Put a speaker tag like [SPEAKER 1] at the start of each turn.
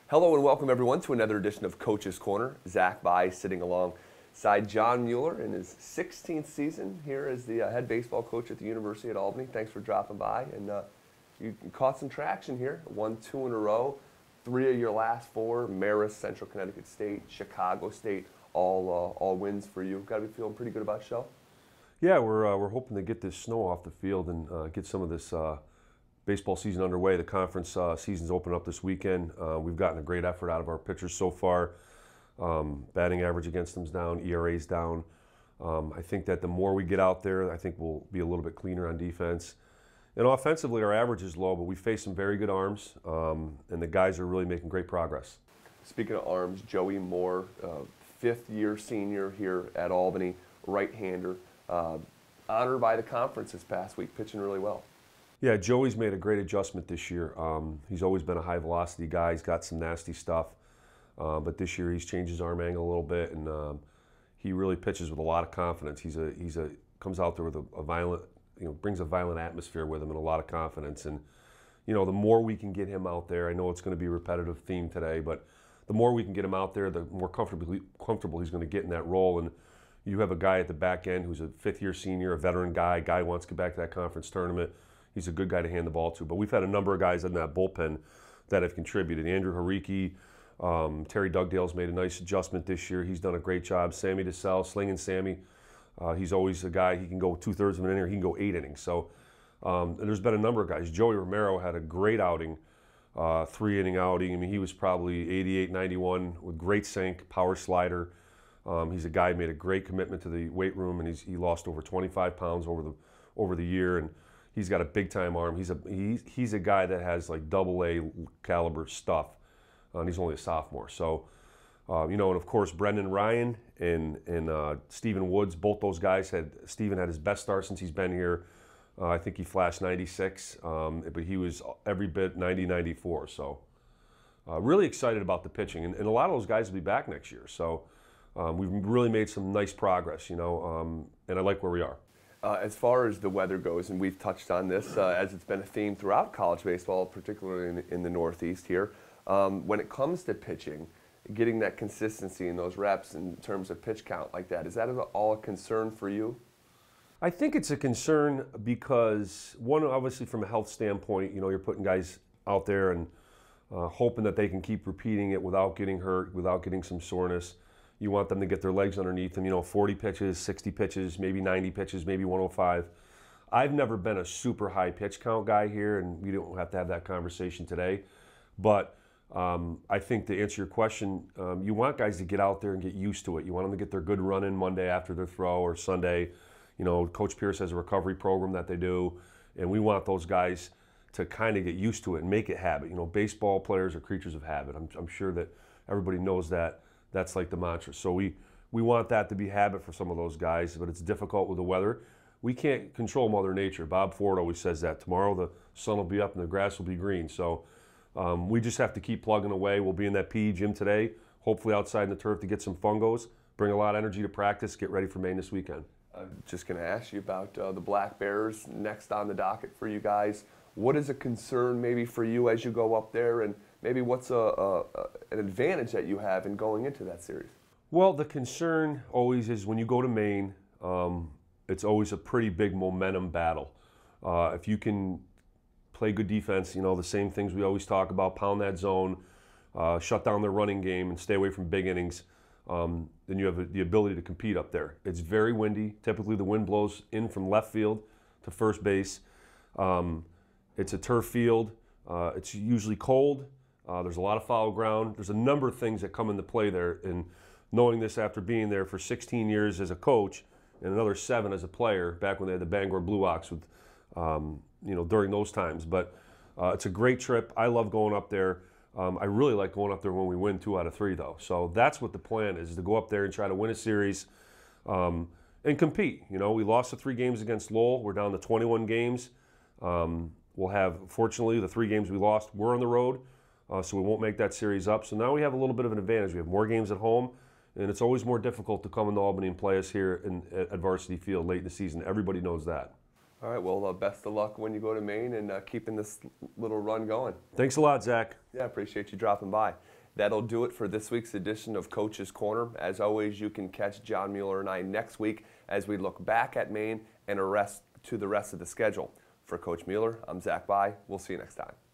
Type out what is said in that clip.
[SPEAKER 1] Hello and welcome everyone to another edition of Coach's Corner. Zach By sitting alongside John Mueller in his 16th season here as the head baseball coach at the University at Albany. Thanks for dropping by, and you caught some traction here. Won 2 in a row, 3 of your last 4, Marist, Central Connecticut State, Chicago State, all wins for you. Got to be feeling pretty good about yourself?
[SPEAKER 2] Yeah, we're hoping to get this snow off the field and get some of this baseball season underway. The conference season's open up this weekend. We've gotten a great effort out of our pitchers so far. Batting average against them's down, ERA's down. I think that the more we get out there, I think we'll be a little bit cleaner on defense. And offensively, our average is low, but we face some very good arms, and the guys are really making great progress.
[SPEAKER 1] Speaking of arms, Joey Moore, 5th-year senior here at Albany, right-hander, honored by the conference this past week, pitching really well.
[SPEAKER 2] Yeah, Joey's made a great adjustment this year. He's always been a high-velocity guy. He's got some nasty stuff, but this year he's changed his arm angle a little bit, and he really pitches with a lot of confidence. He's comes out there with a violent, brings a violent atmosphere with him and a lot of confidence. And the more we can get him out there, I know it's going to be a repetitive theme today, but the more we can get him out there, the more comfortable he's going to get in that role. And you have a guy at the back end who's a 5th-year senior, a veteran guy who wants to get back to that conference tournament. He's a good guy to hand the ball to. But we've had a number of guys in that bullpen that have contributed. Andrew Hariki, Terry Dugdale's made a nice adjustment this year. He's done a great job. Sammy DeSalle, Slinging Sammy, he's always a guy, he can go 2/3 of an inning, or he can go 8 innings. So and there's been a number of guys. Joey Romero had a great outing, 3-inning outing. I mean, he was probably 88, 91 with great sink, power slider. He's a guy who made a great commitment to the weight room, and he lost over 25 pounds over the year. And he's got a big-time arm. He's a guy that has like AA caliber stuff, and he's only a sophomore. So, and of course Brendan Ryan and Stephen Woods, both those guys Stephen had his best start since he's been here. I think he flashed 96, but he was every bit 90, 94. So, really excited about the pitching, and a lot of those guys will be back next year. So, we've really made some nice progress, and I like where we are.
[SPEAKER 1] As far as the weather goes, and we've touched on this as it's been a theme throughout college baseball, particularly in the Northeast here, when it comes to pitching, getting that consistency in those reps in terms of pitch count like that, is that at all a concern for you?
[SPEAKER 2] I think it's a concern because, one, obviously from a health standpoint, you're putting guys out there and hoping that they can keep repeating it without getting hurt, without getting some soreness. You want them to get their legs underneath them, 40 pitches, 60 pitches, maybe 90 pitches, maybe 105. I've never been a super high pitch count guy here, and we don't have to have that conversation today. But I think to answer your question, you want guys to get out there and get used to it. You want them to get their good run in Monday after their throw or Sunday. Coach Pierce has a recovery program that they do, and we want those guys to kind of get used to it and make it habit. Baseball players are creatures of habit. I'm sure that everybody knows that. That's like the mantra. So we want that to be habit for some of those guys, but it's difficult with the weather. We can't control Mother Nature. Bob Ford always says that. Tomorrow the sun will be up and the grass will be green. So we just have to keep plugging away. We'll be in that PE gym today, hopefully outside in the turf to get some fungos, bring a lot of energy to practice, get ready for Maine this weekend.
[SPEAKER 1] I'm just going to ask you about the Black Bears next on the docket for you guys. What is a concern maybe for you as you go up there, and maybe what's an advantage that you have in going into that series?
[SPEAKER 2] Well, the concern always is when you go to Maine, it's always a pretty big momentum battle. If you can play good defense, the same things we always talk about, pound that zone, shut down their running game, and stay away from big innings, then you have the ability to compete up there. It's very windy. Typically the wind blows in from left field to first base. It's a turf field. It's usually cold. There's a lot of foul ground. There's a number of things that come into play there, and knowing this after being there for 16 years as a coach and another 7 as a player back when they had the Bangor Blue Ox with, during those times. But it's a great trip. I love going up there. I really like going up there when we win 2 out of 3, though. So that's what the plan is, to go up there and try to win a series and compete. We lost the 3 games against Lowell. We're down to 21 games. We'll have, fortunately, the 3 games we lost were on the road, so we won't make that series up. So now we have a little bit of an advantage. We have more games at home, and it's always more difficult to come into Albany and play us here at Varsity Field late in the season. Everybody knows that.
[SPEAKER 1] All right, well, best of luck when you go to Maine and keeping this little run going.
[SPEAKER 2] Thanks a lot, Zach.
[SPEAKER 1] Yeah, appreciate you dropping by. That'll do it for this week's edition of Coach's Corner. As always, you can catch John Mueller and I next week as we look back at Maine and the rest of the schedule. For Coach Mueller, I'm Zach By. We'll see you next time.